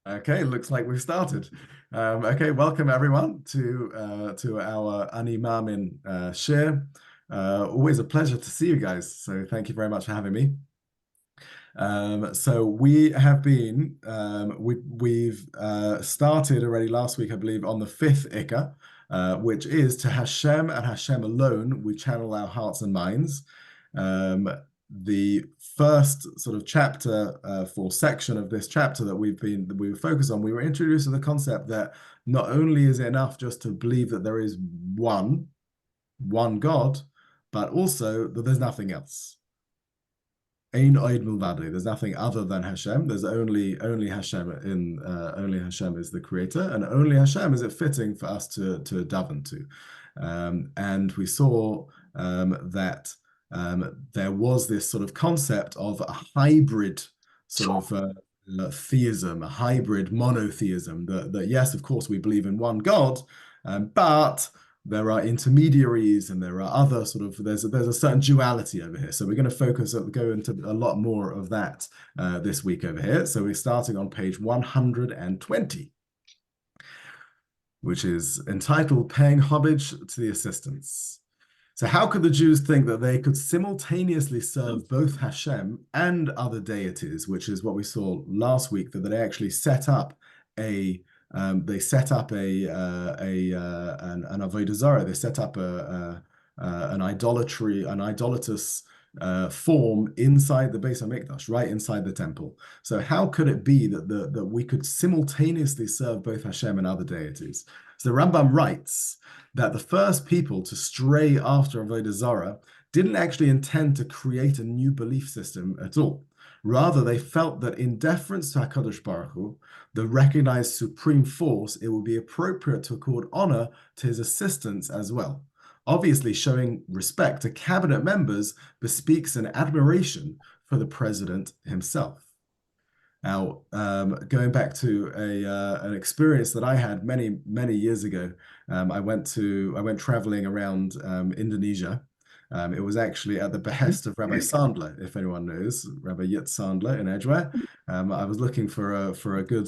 Okay, looks like we've started. Okay, welcome everyone to our Ani Maamin share. Always a pleasure to see you guys. So thank you very much for having me. So we have been we've started already last week, I believe, on the fifth Ikka, which is to Hashem and Hashem alone we channel our hearts and minds. Um, the first sort of chapter for section of this chapter that we were focused on, we were introduced to the concept that not only is it enough just to believe that there is one God, but also that there's nothing else. Ein Oid Milvado. There's nothing other than Hashem. There's only Hashem only Hashem is the creator, and only Hashem is it fitting for us to daven to. And we saw that there was this sort of concept of a hybrid sort of theism, a hybrid monotheism. That yes, of course, we believe in one God, but there are intermediaries and there are other sort of there's a certain duality over here. So we're going to go into a lot more of that this week over here. So we're starting on page 120, which is entitled Paying Homage to the Assistants. So how could the Jews think that they could simultaneously serve both Hashem and other deities, which is what we saw last week, that they actually set up an avodah zarah. They set up an idolatrous form inside the Beis Hamikdash, right inside the temple. So how could it be that we could simultaneously serve both Hashem and other deities? So the Rambam writes that the first people to stray after avodah zarah didn't actually intend to create a new belief system at all. Rather, they felt that in deference to HaKadosh Baruch Hu, the recognized supreme force, it would be appropriate to accord honor to his assistants as well. Obviously, showing respect to cabinet members bespeaks an admiration for the president himself. Now, going back to an experience that I had many years ago, I went traveling around Indonesia. It was actually at the behest of Rabbi Sandler, if anyone knows, Rabbi Yit Sandler in Edgware. I was looking for a good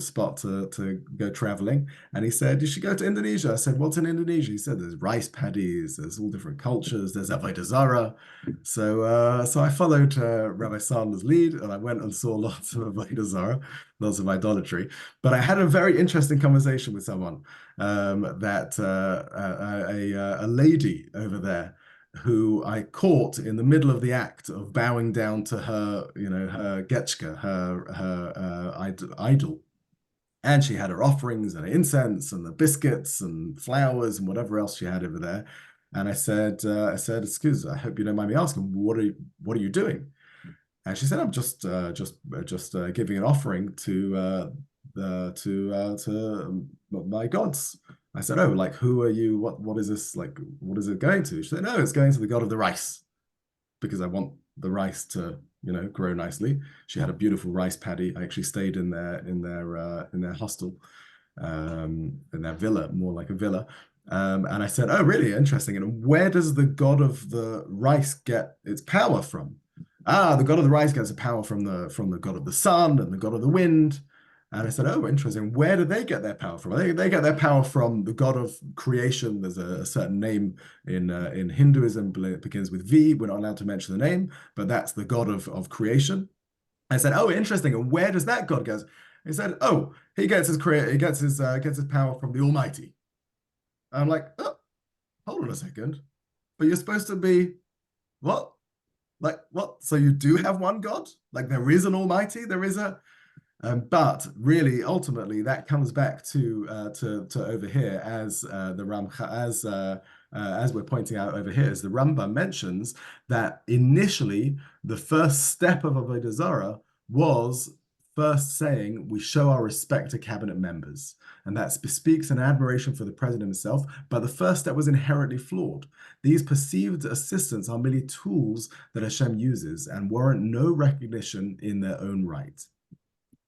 spot to go traveling, and he said you should go to Indonesia. I said, what's in Indonesia? He said there's rice paddies, there's all different cultures, there's avodah zarah. So I followed Rabbi Sandler's lead, and I went and saw lots of avodah zarah, lots of idolatry. But I had a very interesting conversation with someone that a lady over there who I caught in the middle of the act of bowing down to her, her getchka, her idol. And she had her offerings and her incense and the biscuits and flowers and whatever else she had over there. And I said, excuse, I hope you don't mind me asking, what are you doing? And she said, I'm just giving an offering to my gods. I said, oh, like, who are you? What is this? Like, what is it going to? She said, no, it's going to the god of the rice because I want the rice to, grow nicely. She had a beautiful rice paddy. I actually stayed in their hostel, in their villa, more like a villa. And I said, oh, really interesting. And where does the god of the rice get its power from? Ah, the god of the rice gets its power from the god of the sun and the god of the wind. And I said, oh, interesting. Where do they get their power from? They get their power from the god of creation. There's a certain name in Hinduism, it begins with V. We're not allowed to mention the name, but that's the god of creation. I said, oh, interesting. And where does that god go? He said, oh, he gets his power from the Almighty. I'm like, oh, hold on a second. But you're supposed to be what? Like what? So you do have one God? Like there is an Almighty? There is a but really, ultimately, that comes back to over here as the Ramcha as we're pointing out over here, as the Rambam mentions that initially the first step of avodah zarah was first saying we show our respect to cabinet members, and that bespeaks an admiration for the president himself. But the first step was inherently flawed. These perceived assistants are merely tools that Hashem uses and warrant no recognition in their own right.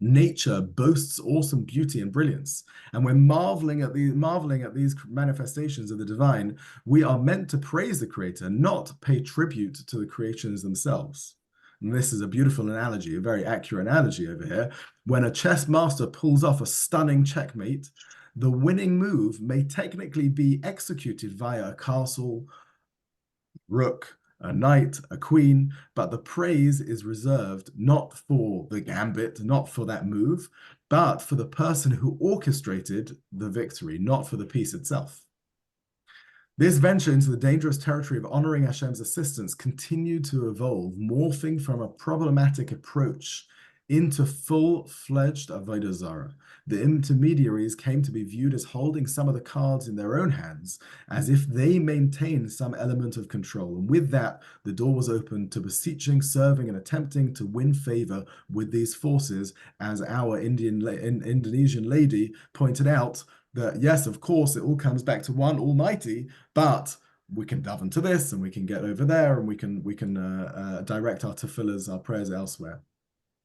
Nature boasts awesome beauty and brilliance, and when marveling at these manifestations of the divine, we are meant to praise the creator, not pay tribute to the creations themselves. and this is a beautiful analogy, a very accurate analogy over here, when a chess master pulls off a stunning checkmate, the winning move may technically be executed via a castle, rook, a knight, a queen, but the praise is reserved not for the gambit, not for that move, but for the person who orchestrated the victory, not for the piece itself. This venture into the dangerous territory of honoring Hashem's assistance continued to evolve, morphing from a problematic approach into full-fledged Avodah Zarah. The intermediaries came to be viewed as holding some of the cards in their own hands, as if they maintained some element of control. And with that, the door was open to beseeching, serving, and attempting to win favor with these forces, as our Indonesian lady pointed out, that yes, of course, it all comes back to one Almighty, but we can delve into this and we can get over there and we can direct our tefillahs, our prayers elsewhere.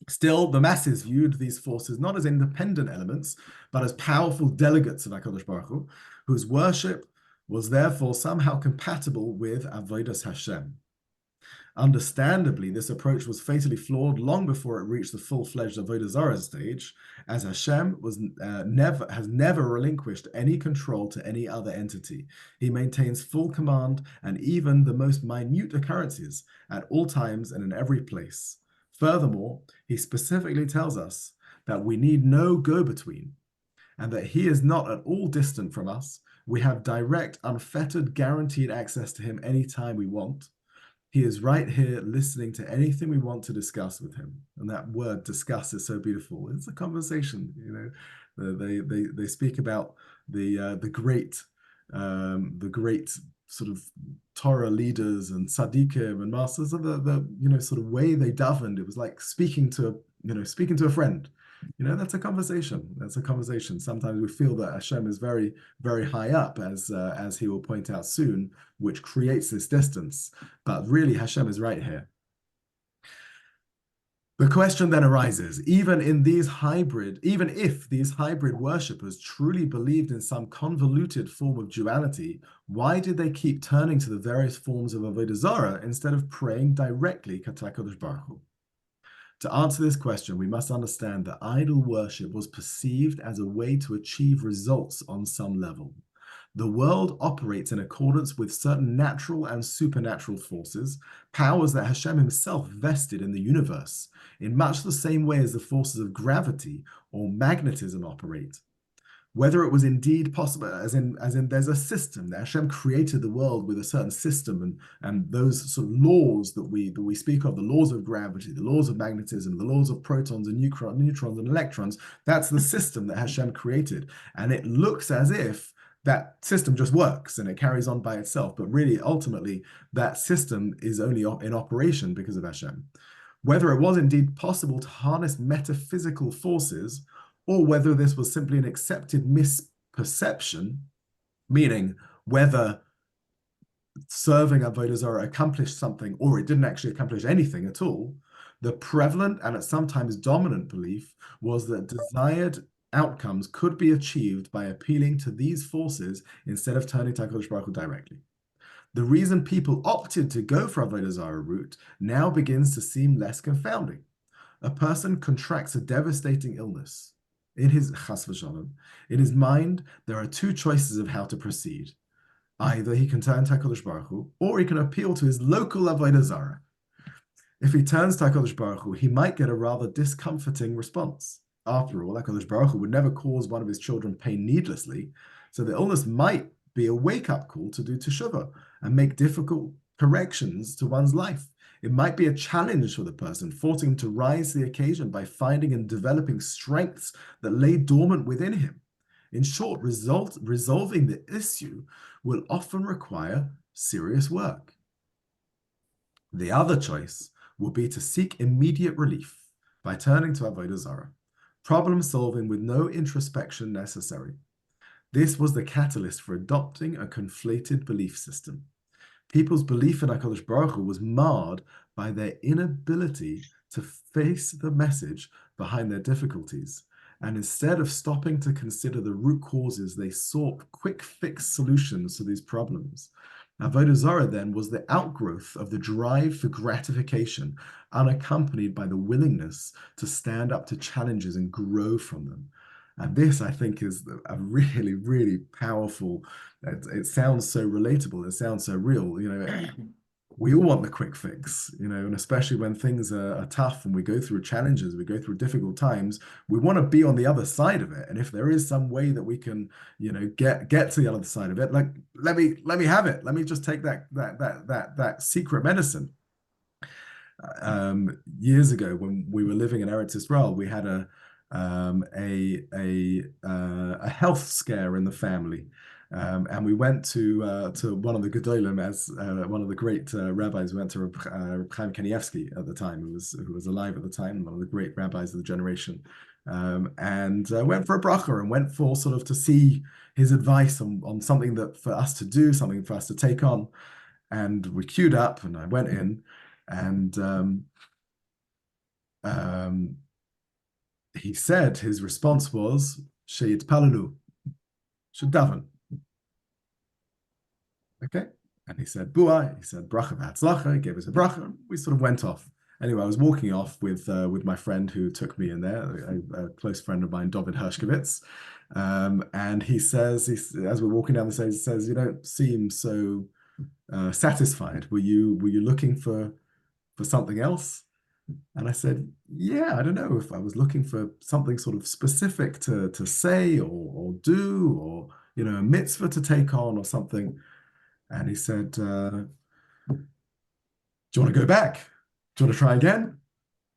Still, the masses viewed these forces not as independent elements, but as powerful delegates of HaKadosh Baruch Hu, whose worship was therefore somehow compatible with Avodas Hashem. Understandably, this approach was fatally flawed long before it reached the full-fledged Avodah Zarah stage, as Hashem has never relinquished any control to any other entity. He maintains full command and even the most minute occurrences at all times and in every place. Furthermore, he specifically tells us that we need no go-between and that he is not at all distant from us. We have direct, unfettered, guaranteed access to him anytime we want. He is right here listening to anything we want to discuss with him. And that word discuss is so beautiful. It's a conversation, you know. They speak about the great sort of Torah leaders and tzaddikim and masters of the sort of way they davened. It was like speaking to a friend. You know, that's a conversation. That's a conversation. Sometimes we feel that Hashem is very, very high up, as he will point out soon, which creates this distance. But really, Hashem is right here. The question then arises, even if these hybrid worshippers truly believed in some convoluted form of duality, why did they keep turning to the various forms of Avodah Zarah instead of praying directly to HaKadosh Baruch Hu? To answer this question, we must understand that idol worship was perceived as a way to achieve results on some level. The world operates in accordance with certain natural and supernatural forces, powers that Hashem himself vested in the universe, in much the same way as the forces of gravity or magnetism operate. Whether it was indeed possible, as in there's a system that Hashem created the world with a certain system, and those sort of laws that we speak of, the laws of gravity, the laws of magnetism, the laws of protons and neutrons and electrons, that's the system that Hashem created. And it looks as if that system just works and it carries on by itself, but really, ultimately, that system is only in operation because of Hashem. Whether it was indeed possible to harness metaphysical forces, or whether this was simply an accepted misperception, meaning whether serving Avodah Zarah accomplished something or it didn't actually accomplish anything at all, the prevalent and at sometimes dominant belief was that desired outcomes could be achieved by appealing to these forces instead of turning to HaKadosh Baruch Hu directly. The reason people opted to go for Avodah Zarah route now begins to seem less confounding. A person contracts a devastating illness. In his chas v'shalom, in his mind, there are two choices of how to proceed. Either he can turn to HaKadosh Baruch Hu, or he can appeal to his local Avodah Zarah. If he turns to HaKadosh Baruch Hu, he might get a rather discomforting response. After all, HaKadosh Baruch Hu would never cause one of his children pain needlessly, so the illness might be a wake-up call to do teshuvah and make difficult corrections to one's life. It might be a challenge for the person, forcing him to rise to the occasion by finding and developing strengths that lay dormant within him. In short, resolving the issue will often require serious work. The other choice will be to seek immediate relief by turning to Avodah Zarah, problem solving with no introspection necessary. This was the catalyst for adopting a conflated belief system. People's belief in HaKadosh Baruch Hu was marred by their inability to face the message behind their difficulties. And instead of stopping to consider the root causes, they sought quick fix solutions to these problems. Avodah Zarah then was the outgrowth of the drive for gratification, unaccompanied by the willingness to stand up to challenges and grow from them. And this, I think, is a really, really powerful. It sounds so relatable. It sounds so real. We all want the quick fix, and especially when things are tough and we go through challenges, we go through difficult times, we want to be on the other side of it. And if there is some way that we can, get to the other side of it, like let me have it. Let me just take that secret medicine. Years ago, when we were living in Eretz Israel, we had a health scare in the family. And we went to one of the Gedolim, as one of the great rabbis. We went to Reb Chaim Kanievsky at the time, who was alive at the time, one of the great rabbis of the generation, and went for a bracha and went for sort of to see his advice on something that for us to do, something for us to take on. And we queued up, and I went in, and um, he said his response was Sheyit Palalu, should daven. Okay. And he said, Bua, he said, bracha v'hatzlacha, he gave us a bracha, and we sort of went off. Anyway, I was walking off with my friend who took me in there, a close friend of mine, David Hershkovitz. And he says, as we're walking down the stairs, he says, you don't seem so satisfied. Were you looking for something else? And I said, yeah, I don't know if I was looking for something sort of specific to say or do, or, a mitzvah to take on or something. And he said, do you want to go back? Do you want to try again?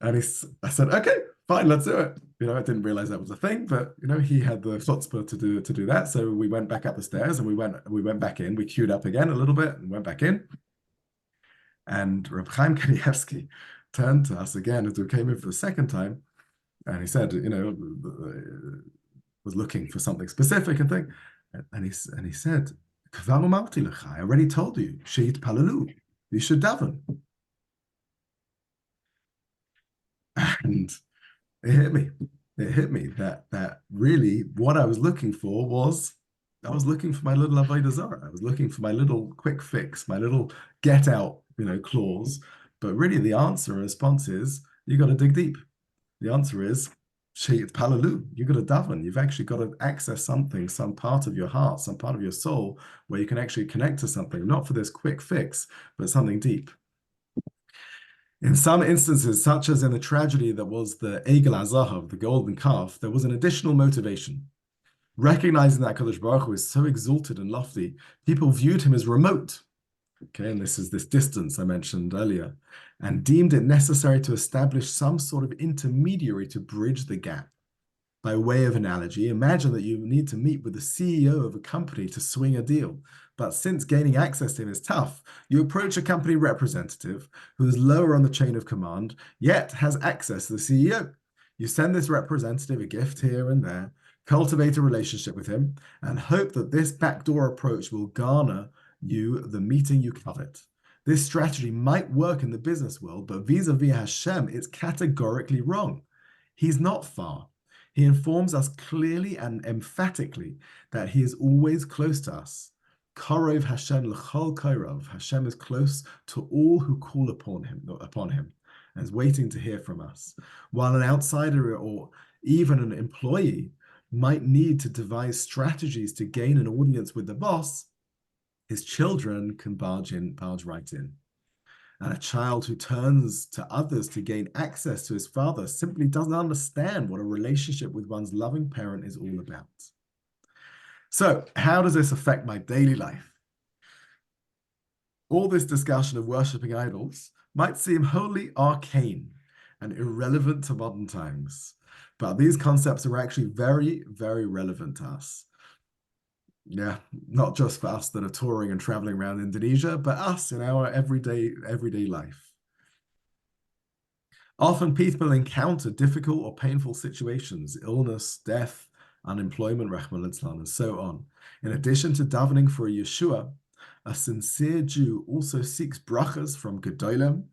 And I said, okay, fine, let's do it. I didn't realize that was a thing, but he had the chutzpah to do that. So we went back up the stairs and we went back in. We queued up again a little bit and went back in. And Reb Chaim Kanievsky turned to us again as we came in for the second time, and he said, was looking for something specific and thing. And he said, I already told you, Sheyit Palalu, you should daven. And it hit me. It hit me that really what I was looking for was, I was looking for my little avodah zarah. I was looking for my little quick fix, my little get out, clause. But really, the answer and response is you got to dig deep. The answer is Sheyit Palalu. You got to daven. You've actually got to access something, some part of your heart, some part of your soul, where you can actually connect to something, not for this quick fix, but something deep. In some instances, such as in the tragedy that was the Egel HaZahav, the golden calf, there was an additional motivation. Recognizing that Kadosh Baruch Hu is so exalted and lofty, people viewed him as remote. Okay, and this is this distance I mentioned earlier, and deemed it necessary to establish some sort of intermediary to bridge the gap. By way of analogy, imagine that you need to meet with the CEO of a company to swing a deal. But since gaining access to him is tough, you approach a company representative who is lower on the chain of command, yet has access to the CEO. You send this representative a gift here and there, cultivate a relationship with him, and hope that this backdoor approach will garner you the meeting you covet. This strategy might work in the business world, but vis-a-vis Hashem, it's categorically wrong. He's not far. He informs us clearly and emphatically that he is always close to us. Karov Hashem l'chol kairov. Hashem is close to all who call upon him, and is waiting to hear from us. While an outsider or even an employee might need to devise strategies to gain an audience with the boss, his children can barge right in. And a child who turns to others to gain access to his father simply doesn't understand what a relationship with one's loving parent is all about. So, how does this affect my daily life? All this discussion of worshipping idols might seem wholly arcane and irrelevant to modern times, but these concepts are actually very, very relevant to us. Yeah, not just for us that are touring and traveling around Indonesia, but us in our everyday life. Often people encounter difficult or painful situations, illness, death, unemployment, Rahman al-Islam, and so on. In addition to davening for a Yeshua, a sincere Jew also seeks brachas from Gedolim,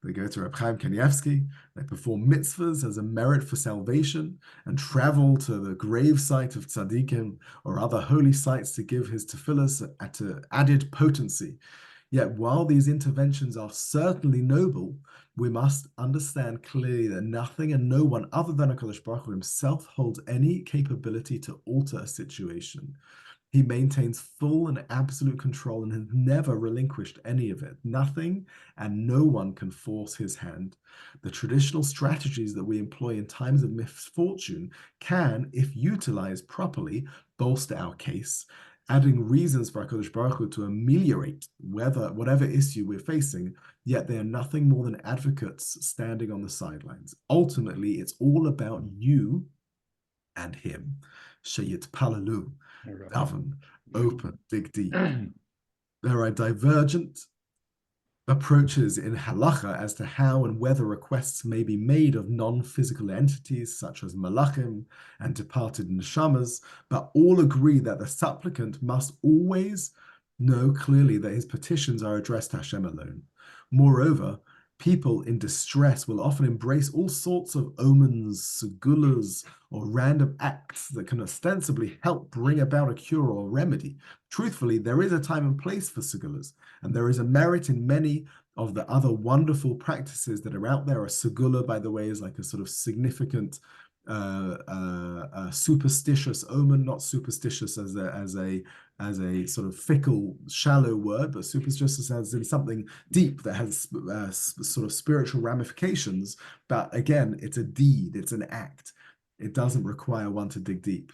They go to Reb Chaim Kanievsky, they perform mitzvahs as a merit for salvation, and travel to the grave site of tzaddikim or other holy sites to give his tefillahs at added potency. Yet while these interventions are certainly noble, we must understand clearly that nothing and no one other than HaKadosh Baruch Hu himself holds any capability to alter a situation. He maintains full and absolute control and has never relinquished any of it. Nothing and no one can force his hand. The traditional strategies that we employ in times of misfortune can, if utilized properly, bolster our case, adding reasons for HaKadosh Baruch Hu to ameliorate whatever issue we're facing, yet they are nothing more than advocates standing on the sidelines. Ultimately, it's all about you and him. Sheyit Palalu. Daven, open, dig deep. There are divergent approaches in halacha as to how and whether requests may be made of non-physical entities such as malachim and departed neshamas, but all agree that the supplicant must always know clearly that his petitions are addressed to Hashem alone. Moreover, people in distress will often embrace all sorts of omens, segulas, or random acts that can ostensibly help bring about a cure or remedy. Truthfully, there is a time and place for segulas, and there is a merit in many of the other wonderful practices that are out there. A segula, by the way, is like a sort of significant superstitious omen, not superstitious as a sort of fickle, shallow word, but superstitious as in something deep that has sort of spiritual ramifications. But again, it's a deed, it's an act. It doesn't require one to dig deep.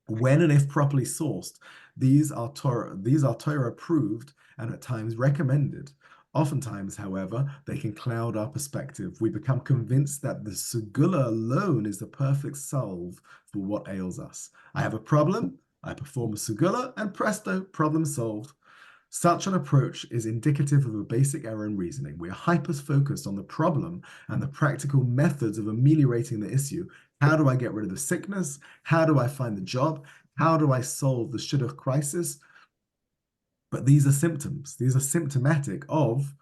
When and if properly sourced, these are Torah approved and at times recommended. Oftentimes, however, they can cloud our perspective. We become convinced that the segula alone is the perfect salve for what ails us. I have a problem, I perform a segula, and presto, problem solved. Such an approach is indicative of a basic error in reasoning. We are hyper-focused on the problem and the practical methods of ameliorating the issue. How do I get rid of the sickness? How do I find the job? How do I solve the shidduch crisis? But these are symptoms. These are symptomatic of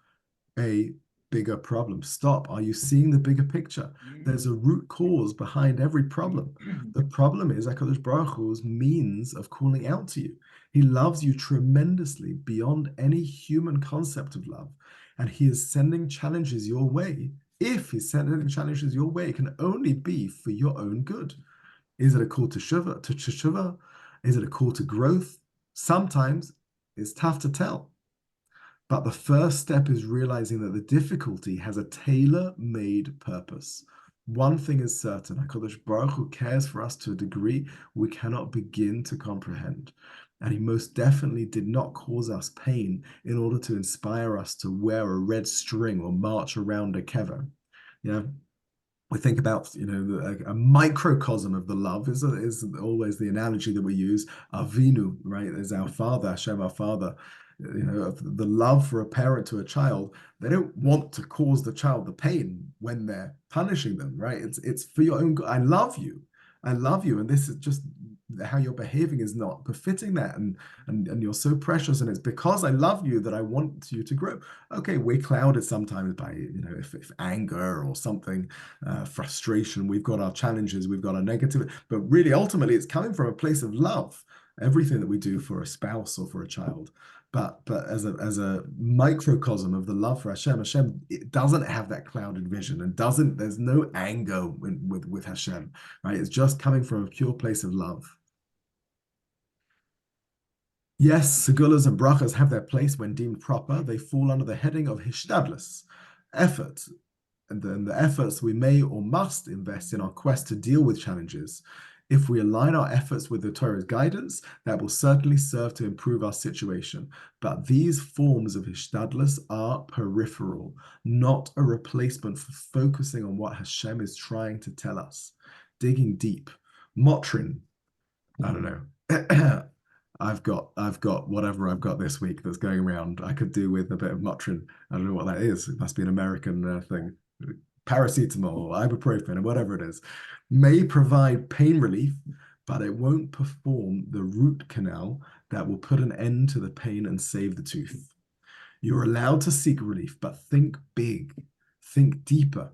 a bigger problem. Stop. Are you seeing the bigger picture? There's a root cause behind every problem. The problem is HaKadosh Baruch Hu's means of calling out to you. He loves you tremendously beyond any human concept of love. And he is sending challenges your way. If he's sending challenges your way, it can only be for your own good. Is it a call to teshuva? Is it a call to growth? Sometimes it's tough to tell. But the first step is realizing that the difficulty has a tailor-made purpose. One thing is certain, HaKadosh Baruch Hu cares for us to a degree we cannot begin to comprehend. And he most definitely did not cause us pain in order to inspire us to wear a red string or march around a kever. We think about, a microcosm of the love is always the analogy that we use. Avinu, right, is our father, Hashem, our father. The love for a parent to a child, they don't want to cause the child the pain when they're punishing them, right? It's for your own good. I love you, and this is just how you're behaving is not befitting that, and you're so precious, and it's because I love you that I want you to grow. Okay, we're clouded sometimes by if anger or something, frustration. We've got our challenges, we've got our negativity, but really ultimately it's coming from a place of love. Everything that we do for a spouse or for a child. But as a microcosm of the love for Hashem, it doesn't have that clouded vision and there's no anger with Hashem, right? It's just coming from a pure place of love. Yes, segulas and brachas have their place when deemed proper. They fall under the heading of hishtadlus, effort, and then the efforts we may or must invest in our quest to deal with challenges. If we align our efforts with the Torah's guidance, that will certainly serve to improve our situation. But these forms of hishtadlus are peripheral, not a replacement for focusing on what Hashem is trying to tell us. Digging deep. Motrin. I don't know. I've got whatever I've got this week that's going around. I could do with a bit of Motrin. I don't know what that is. It must be an American thing. Paracetamol or ibuprofen or whatever it is, may provide pain relief, but it won't perform the root canal that will put an end to the pain and save the tooth. You're allowed to seek relief, but think big. think deeper.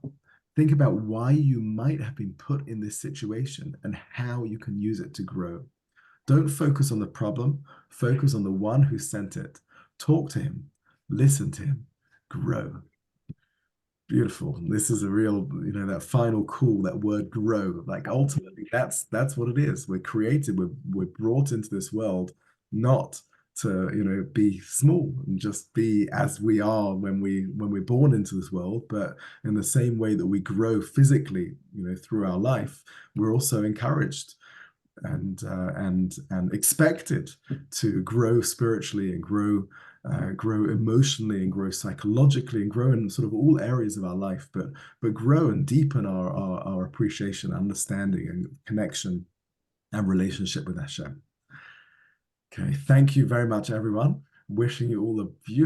Think about why you might have been put in this situation and how you can use it to grow. Don't focus on the problem, focus on the one who sent it. Talk to him, listen to him, grow. Beautiful. This is a real, that final call, that word grow. Like ultimately, that's what it is. We're created, we're brought into this world not to, be small and just be as we are when we're born into this world, but in the same way that we grow physically, through our life, we're also encouraged and expected to grow spiritually and grow emotionally and grow psychologically and grow in sort of all areas of our life, but grow and deepen our appreciation, understanding, and connection and relationship with Hashem. Okay, thank you very much, everyone. Wishing you all a beautiful